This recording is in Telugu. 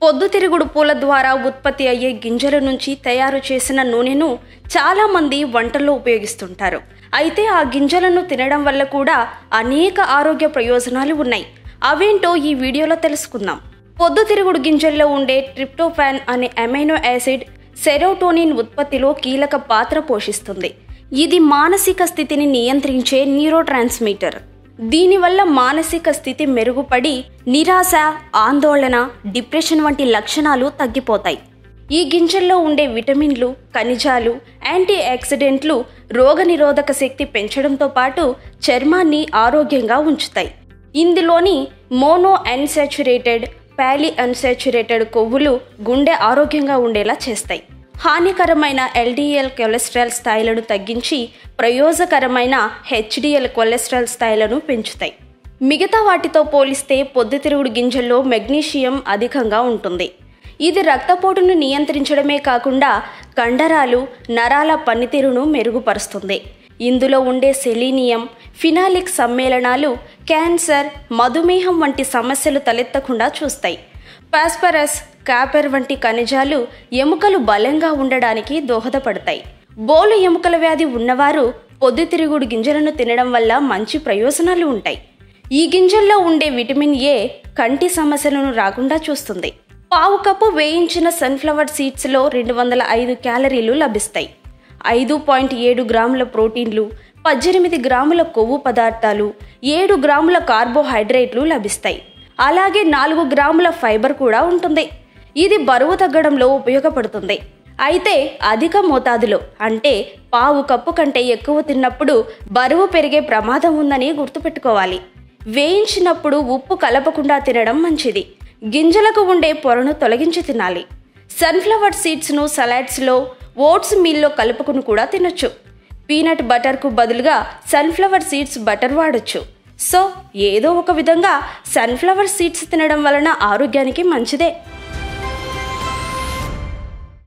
పొద్దుతిరుగుడు పూల ద్వారా ఉత్పత్తి అయ్యే గింజల నుంచి తయారు చేసిన నూనెను చాలామంది వంటల్లో ఉపయోగిస్తుంటారు. అయితే ఆ గింజలను తినడం వల్ల కూడా అనేక ఆరోగ్య ప్రయోజనాలు ఉన్నాయి. అవేంటో ఈ వీడియోలో తెలుసుకుందాం. పొద్దుతిరుగుడు గింజల్లో ఉండే ట్రిప్టోఫాన్ అనే అమైనో యాసిడ్ సెరోటోనిన్ ఉత్పత్తిలో కీలక పాత్ర పోషిస్తుంది. ఇది మానసిక స్థితిని నియంత్రించే న్యూరో ట్రాన్స్మిటర్. దీనివల్ల మానసిక స్థితి మెరుగుపడి నిరాశ, ఆందోళన, డిప్రెషన్ వంటి లక్షణాలు తగ్గిపోతాయి. ఈ గింజల్లో ఉండే విటమిన్లు, ఖనిజాలు, యాంటీ ఆక్సిడెంట్లు రోగనిరోధక శక్తి పెంచడంతో పాటు చర్మాన్ని ఆరోగ్యంగా ఉంచుతాయి. ఇందులోని మోనో అన్సాచురేటెడ్, పాలీ అన్సాచురేటెడ్ కొవ్వులు గుండె ఆరోగ్యంగా ఉండేలా చేస్తాయి. హానికరమైన LDL కొలెస్ట్రాల్ స్థాయిలను తగ్గించి ప్రయోజకరమైన HDL కొలెస్ట్రాల్ స్థాయిలను పెంచుతాయి. మిగతా వాటితో పోలిస్తే పొద్దుతిరుగుడు గింజల్లో మెగ్నీషియం అధికంగా ఉంటుంది. ఇది రక్తపోటును నియంత్రించడమే కాకుండా కండరాలు, నరాల పనితీరును మెరుగుపరుస్తుంది. ఇందులో ఉండే సెలీనియం, ఫినాలిక్ సమ్మేళనాలు క్యాన్సర్, మధుమేహం వంటి సమస్యలు తలెత్తకుండా చూస్తాయి. ఫాస్ఫరస్, కాపర్ వంటి ఖనిజాలు ఎముకలు బలంగా ఉండడానికి దోహదపడతాయి. బోలు ఎముకల వ్యాధి ఉన్నవారు పొద్దుతిరుగుడు గింజలను తినడం వల్ల మంచి ప్రయోజనాలు ఉంటాయి. ఈ గింజల్లో ఉండే విటమిన్ A కంటి సమస్యలను రాకుండా చూస్తుంది. పావు కప్పు వేయించిన సన్ఫ్లవర్ సీడ్స్లో 205 క్యాలరీలు లభిస్తాయి. 5.7 గ్రాముల ప్రోటీన్లు, 18 గ్రాముల కొవ్వు పదార్థాలు, 7 గ్రాముల కార్బోహైడ్రేట్లు లభిస్తాయి. అలాగే 4 గ్రాముల ఫైబర్ కూడా ఉంటుంది. ఇది బరువు తగ్గడంలో ఉపయోగపడుతుంది. అయితే అధిక మోతాదులో, అంటే పావు కప్పు కంటే ఎక్కువ తిన్నప్పుడు బరువు పెరిగే ప్రమాదం ఉందని గుర్తుపెట్టుకోవాలి. వేయించినప్పుడు ఉప్పు కలపకుండా తినడం మంచిది. గింజలకు ఉండే పొరను తొలగించి తినాలి. సన్ఫ్లవర్ సీడ్స్ను సలాడ్స్లో, ఓట్స్ మీల్లో కలుపుకుని కూడా తినొచ్చు. పీనట్ బటర్కు బదులుగా సన్ఫ్లవర్ సీడ్స్ బటర్ వాడొచ్చు. సో ఏదో ఒక విధంగా సన్ఫ్లవర్ సీడ్స్ తినడం వలన ఆరోగ్యానికి మంచిదే.